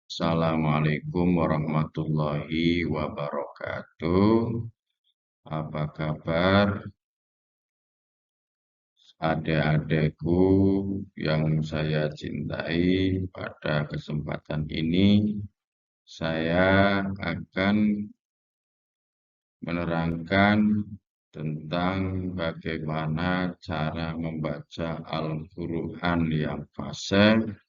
Assalamualaikum warahmatullahi wabarakatuh. Apa kabar adik-adikku yang saya cintai? Pada kesempatan ini, saya akan menerangkan tentang bagaimana cara membaca Al-Quran yang fasih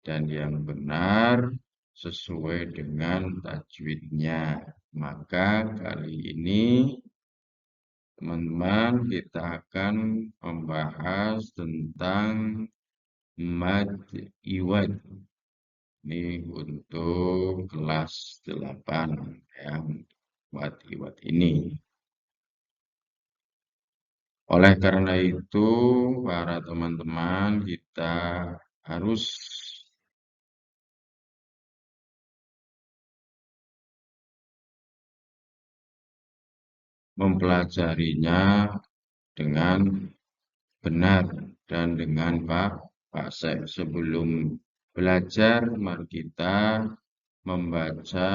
dan yang benar sesuai dengan tajwidnya. Maka kali ini teman-teman kita akan membahas tentang mad iwad. Ini untuk kelas 8 ya, mad iwad ini. Oleh karena itu, para teman-teman kita harus mempelajarinya dengan benar dan dengan fasih. Sebelum belajar, mari kita membaca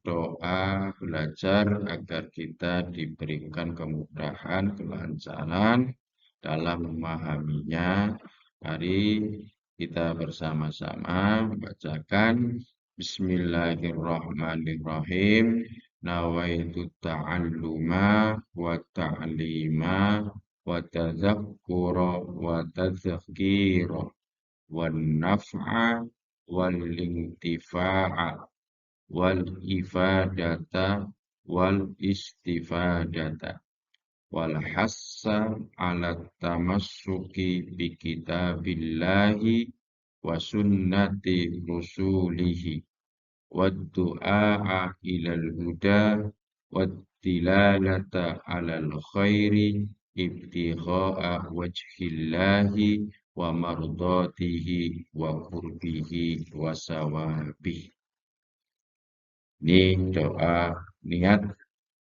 doa belajar agar kita diberikan kemudahan, kelancaran dalam memahaminya. Mari kita bersama-sama membacakan Bismillahirrahmanirrahim. Nawaitu ta'alluma wa ta'lima wa tadzakkura wa tadzkira wan naf'a wal intifa'a wal ifadata wal istifadata wal hassa ala tamassuki bi kitabillahi wa sunnati rusulihi wad du'a ilal huda wad dilalata alal khairi ibtigha'a wajhillahi wa mardatihi wa qurbihi wa sawabihi. Ini doa niat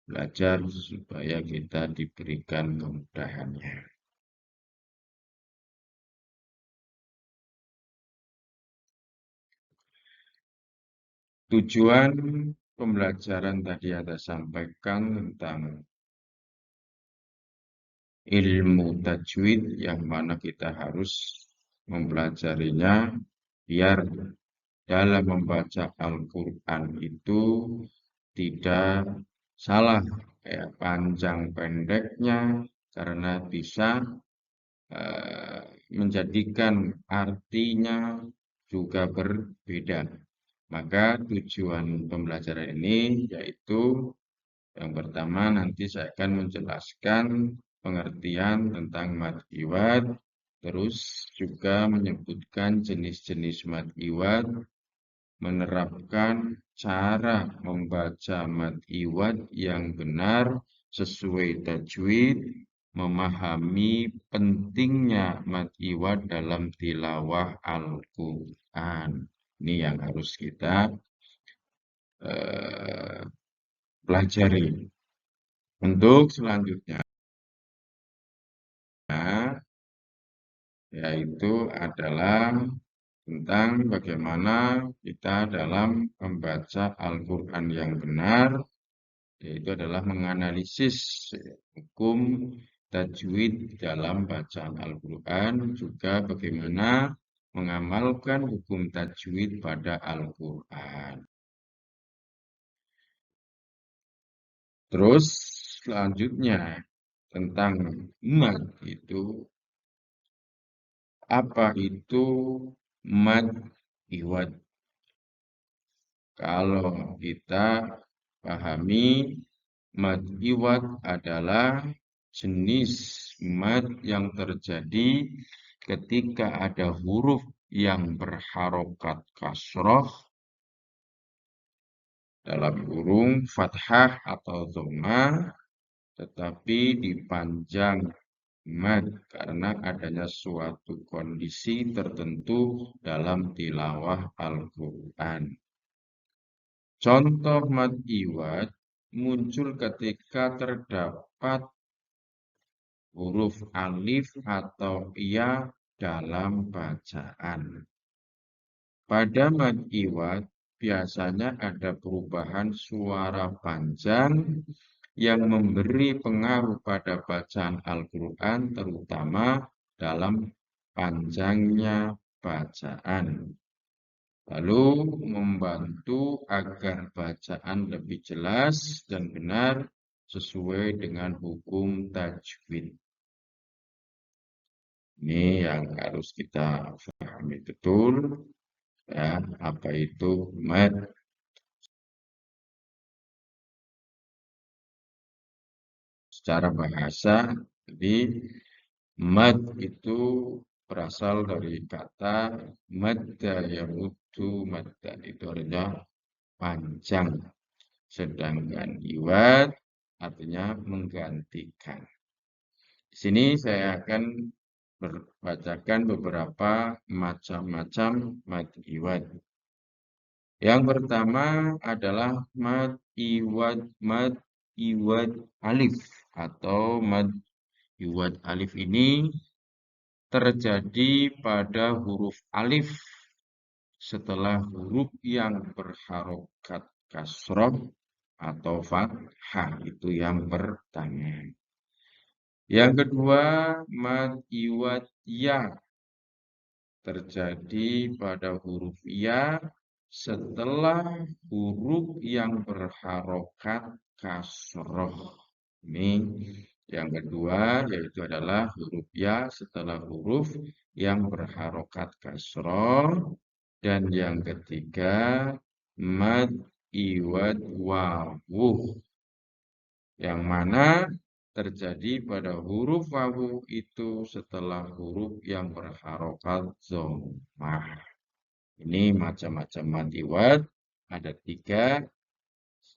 belajar supaya kita diberikan kemudahannya. Tujuan pembelajaran tadi ada sampaikan tentang ilmu tajwid yang mana kita harus mempelajarinya biar dalam membaca Al-Quran itu tidak salah panjang pendeknya karena bisa menjadikan artinya juga berbeda. Maka tujuan pembelajaran ini yaitu yang pertama nanti saya akan menjelaskan pengertian tentang mad iwad, terus juga menyebutkan jenis-jenis mad iwad, menerapkan cara membaca mad iwad yang benar sesuai tajwid, memahami pentingnya mad iwad dalam tilawah Al-Quran. Ini yang harus kita pelajari. Untuk selanjutnya, yaitu adalah tentang bagaimana kita dalam membaca Al-Quran yang benar, yaitu adalah menganalisis hukum tajwid dalam bacaan Al-Quran, juga bagaimana mengamalkan hukum tajwid pada Al-Quran. Terus selanjutnya tentang mad itu, apa itu mad iwad? Kalau kita pahami, mad iwad adalah jenis mad yang terjadi ketika ada huruf yang berharokat kasroh dalam kurung fathah atau dhammah, tetapi dipanjang mad karena adanya suatu kondisi tertentu dalam tilawah Al-Quran. Contoh mad iwad muncul ketika terdapat huruf alif atau ya dalam bacaan. Pada mad iwad biasanya ada perubahan suara panjang yang memberi pengaruh pada bacaan Al-Quran, terutama dalam panjangnya bacaan. Lalu membantu agar bacaan lebih jelas dan benar sesuai dengan hukum tajwid. Ini yang harus kita pahami betul, ya, apa itu mad. Secara bahasa, jadi mad itu berasal dari kata madda yamuddu madda, itu artinya panjang. Sedangkan iwad artinya menggantikan. Di sini saya akan membacakan beberapa macam-macam mad iwad. Yang pertama adalah mad iwad alif atau mad iwad alif ini terjadi pada huruf alif setelah huruf yang berharokat kasroh atau fathah, itu yang pertama. Yang kedua, mad iwad ya terjadi pada huruf ya setelah huruf yang berharokat kasroh. Ini yang kedua, yaitu adalah huruf ya setelah huruf yang berharokat kasroh. Dan yang ketiga, mad iwad wawuh, yang mana terjadi pada huruf wawu itu setelah huruf yang berharokat dhammah. Ini macam-macam mad iwad, ada 3.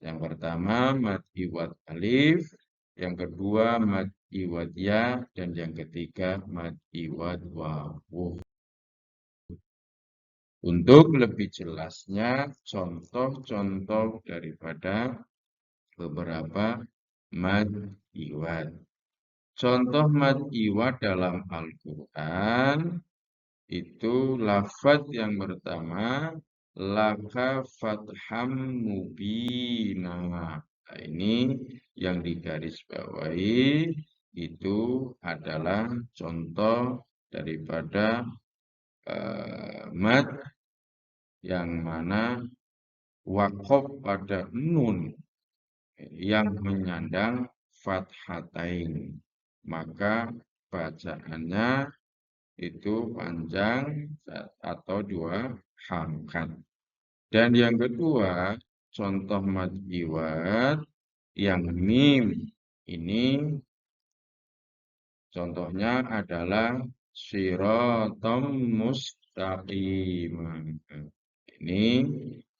Yang pertama mad iwad alif, yang kedua mad iwad ya, dan yang ketiga mad iwad wawuh. Untuk lebih jelasnya, contoh-contoh daripada beberapa mad iwad. Contoh mad iwad dalam Al-Quran itu lafaz yang pertama laka fatham mubina. Nah, ini yang digarisbawahi itu adalah contoh daripada mad yang mana waqaf pada nun yang menyandang fathatain, maka bacaannya itu panjang atau 2 harokat. Dan yang kedua, contoh mad iwad yang mim ini contohnya adalah siratam mustaqim. Ini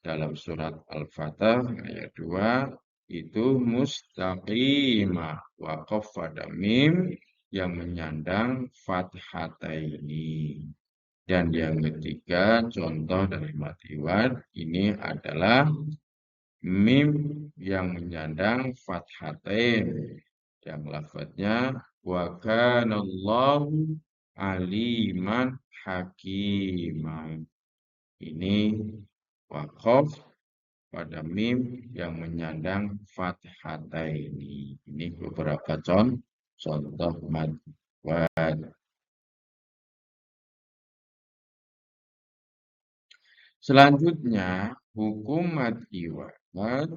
dalam surat Al-Fatah ayat 2 itu mustaqimah, waqaf pada mim yang menyandang fathataini. Dan yang ketiga, contoh dari mad iwad ini adalah mim yang menyandang fathatain, yang lafadznya wa kanallahu aliman hakiman. Ini waqaf pada mim yang menyandang fathataini. Ini beberapa contoh mad iwad. Selanjutnya, hukum mad iwad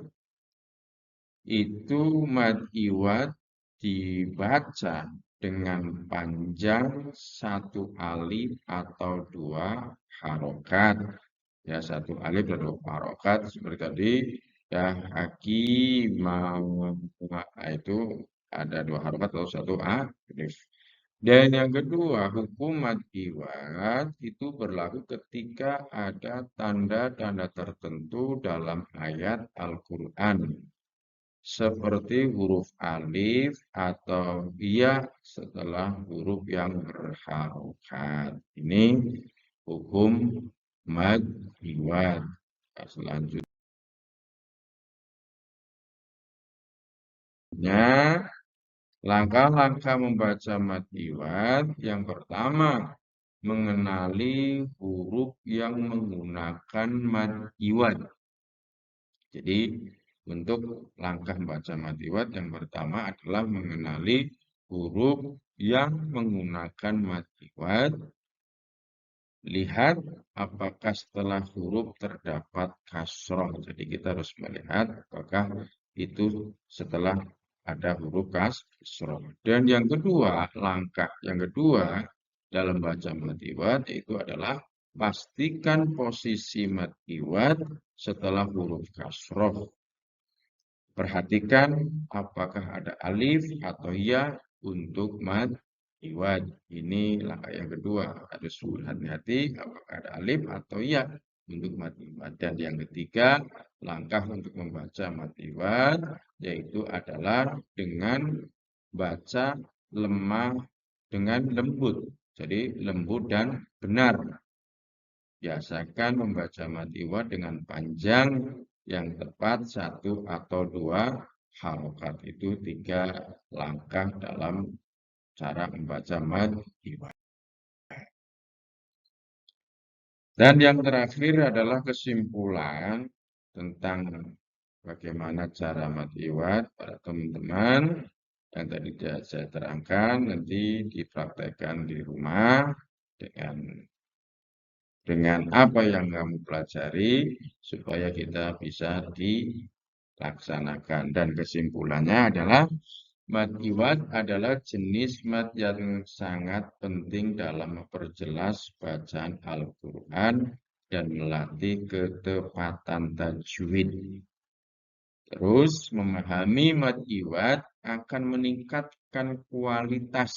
itu mad iwad dibaca dengan panjang 1 alif atau 2 harokat. Ya, 1 alif dan 2 harokat seperti tadi. Ya, hakimah itu ada 2 harokat atau 1 alif. Dan yang kedua, hukum mad iwad itu berlaku ketika ada tanda-tanda tertentu dalam ayat Al-Quran. Seperti huruf alif atau ya setelah huruf yang berharokat. Ini hukum mad iwad. Selanjutnya, langkah-langkah membaca mad iwad. Yang pertama, mengenali huruf yang menggunakan mad iwad. Jadi untuk langkah membaca matiwat yang pertama adalah mengenali huruf yang menggunakan matiwat. Lihat apakah setelah huruf terdapat kasroh. Jadi kita harus melihat apakah itu setelah ada huruf kasroh. Dan yang kedua, langkah yang kedua dalam baca matiwat itu adalah pastikan posisi matiwat setelah huruf kasroh. Perhatikan apakah ada alif atau ya untuk mad iwad. Ini langkah yang kedua. Harus hati-hati apakah ada alif atau ya untuk mad iwad. Dan yang ketiga, langkah untuk membaca mad iwad yaitu adalah dengan baca lemah dengan lembut. Jadi lembut dan benar. Biasakan membaca matiwat dengan panjang yang tepat satu atau dua harokat itu 3 langkah dalam cara membaca matiwat. Dan yang terakhir adalah kesimpulan tentang bagaimana cara matiwat para teman-teman yang tadi saya terangkan nanti dipraktekkan di rumah dengan apa yang kamu pelajari supaya kita bisa dilaksanakan. Dan kesimpulannya adalah mad iwad adalah jenis mad yang sangat penting dalam memperjelas bacaan Al-Quran dan melatih ketepatan tajwid. Terus memahami mad iwad akan meningkatkan kualitas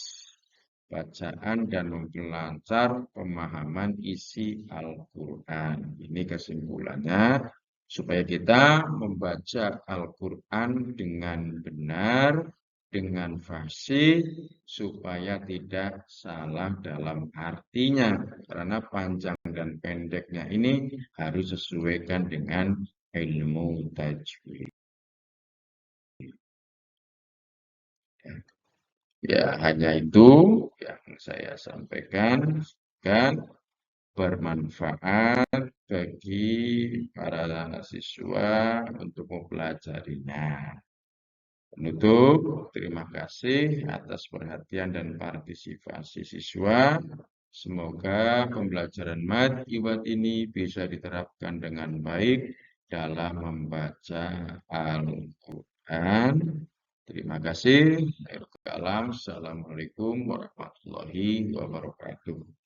bacaan dan memperlancar pemahaman isi Al-Quran. Ini kesimpulannya, supaya kita membaca Al-Quran dengan benar, dengan fasih, supaya tidak salah dalam artinya. Karena panjang dan pendeknya ini harus sesuaikan dengan ilmu tajwid. Ya, hanya itu yang saya sampaikan dan bermanfaat bagi para siswa untuk mempelajarinya. Penutup, terima kasih atas perhatian dan partisipasi siswa. Semoga pembelajaran mad iwad ini bisa diterapkan dengan baik dalam membaca Al-Quran. Terima kasih. Assalamualaikum warahmatullahi wabarakatuh.